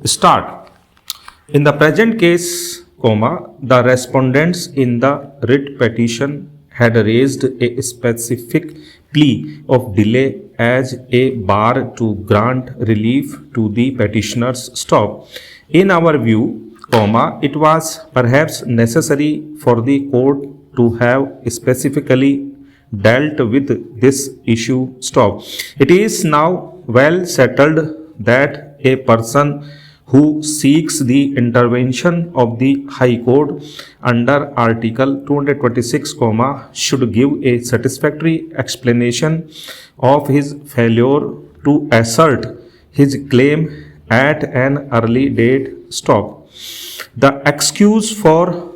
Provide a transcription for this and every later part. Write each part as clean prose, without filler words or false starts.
Start. In the present case, the respondents in the writ petition had raised a specific plea of delay as a bar to grant relief to the petitioners. In our view, it was perhaps necessary for the court to have specifically dealt with this issue. It is now well settled that a person who seeks the intervention of the High Court under Article 226, should give a satisfactory explanation of his failure to assert his claim at an early date. The excuse for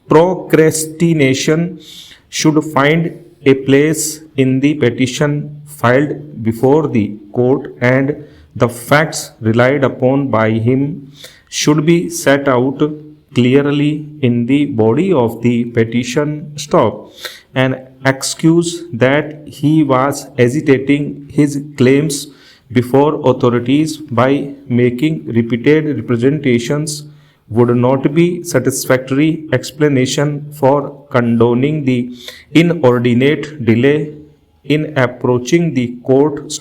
procrastination should find a place in the petition filed before the court, and the facts relied upon by him should be set out clearly in the body of the petition. An excuse that he was agitating his claims before authorities by making repeated representations would not be satisfactory explanation for condoning the inordinate delay in approaching the court.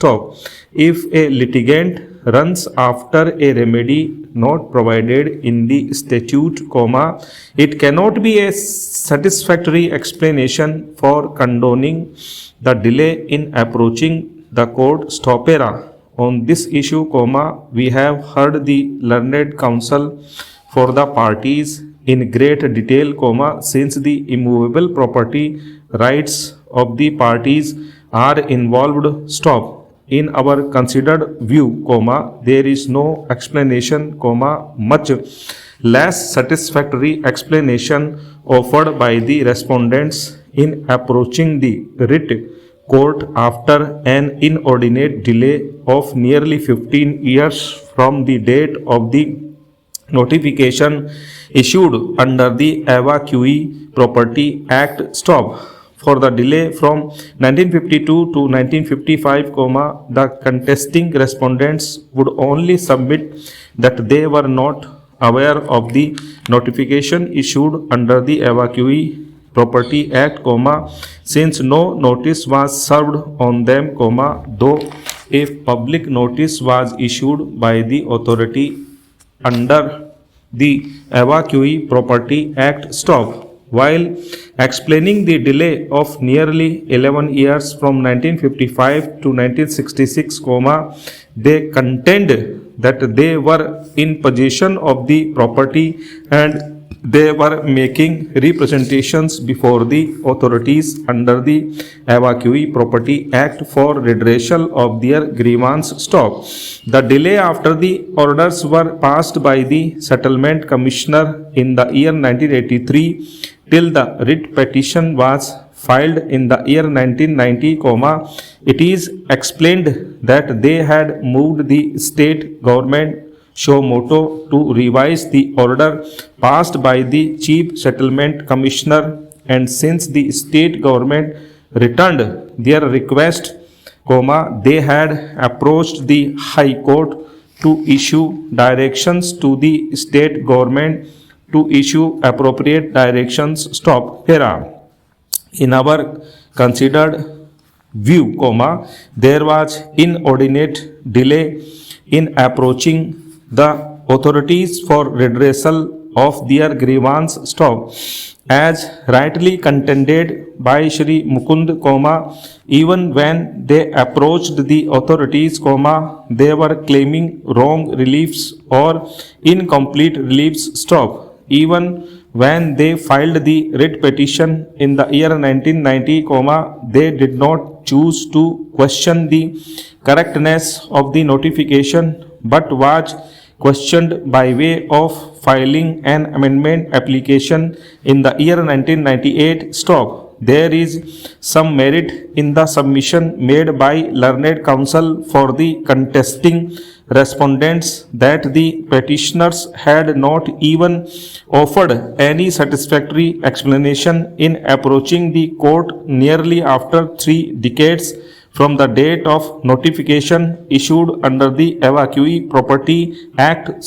If a litigant runs after a remedy not provided in the statute, it cannot be a satisfactory explanation for condoning the delay in approaching the court. On this issue, we have heard the learned counsel for the parties in great detail, since the immovable property rights of the parties are involved. In our considered view, there is no explanation, much less satisfactory explanation offered by the respondents in approaching the writ court after an inordinate delay of nearly 15 years from the date of the notification issued under the Evacuee Property Act. For the delay from 1952 to 1955, the contesting respondents would only submit that they were not aware of the notification issued under the Evacuee Property Act, since no notice was served on them, though a public notice was issued by the authority under the Evacuee Property Act. While explaining the delay of nearly 11 years from 1955 to 1966, they contend that they were in possession of the property and they were making representations before the authorities under the Evacuee Property Act for redressal of their grievance. The delay after the orders were passed by the Settlement Commissioner in the year 1983 till the writ petition was filed in the year 1990, it is explained that they had moved the state government show motto to revise the order passed by the Chief Settlement Commissioner, and since the state government returned their request, they had approached the High Court to issue directions to the state government to issue appropriate directions. In our considered view, there was inordinate delay in approaching the authorities for redressal of their grievance. As rightly contended by Shri Mukund, even when they approached the authorities, they were claiming wrong reliefs or incomplete reliefs. Even when they filed the writ petition in the year 1990, they did not choose to question the correctness of the notification, but was questioned by way of filing an amendment application in the year 1998. There is some merit in the submission made by learned counsel for the contesting respondents that the petitioners had not even offered any satisfactory explanation in approaching the court nearly after 3 decades from the date of notification issued under the Evacuee Property Act.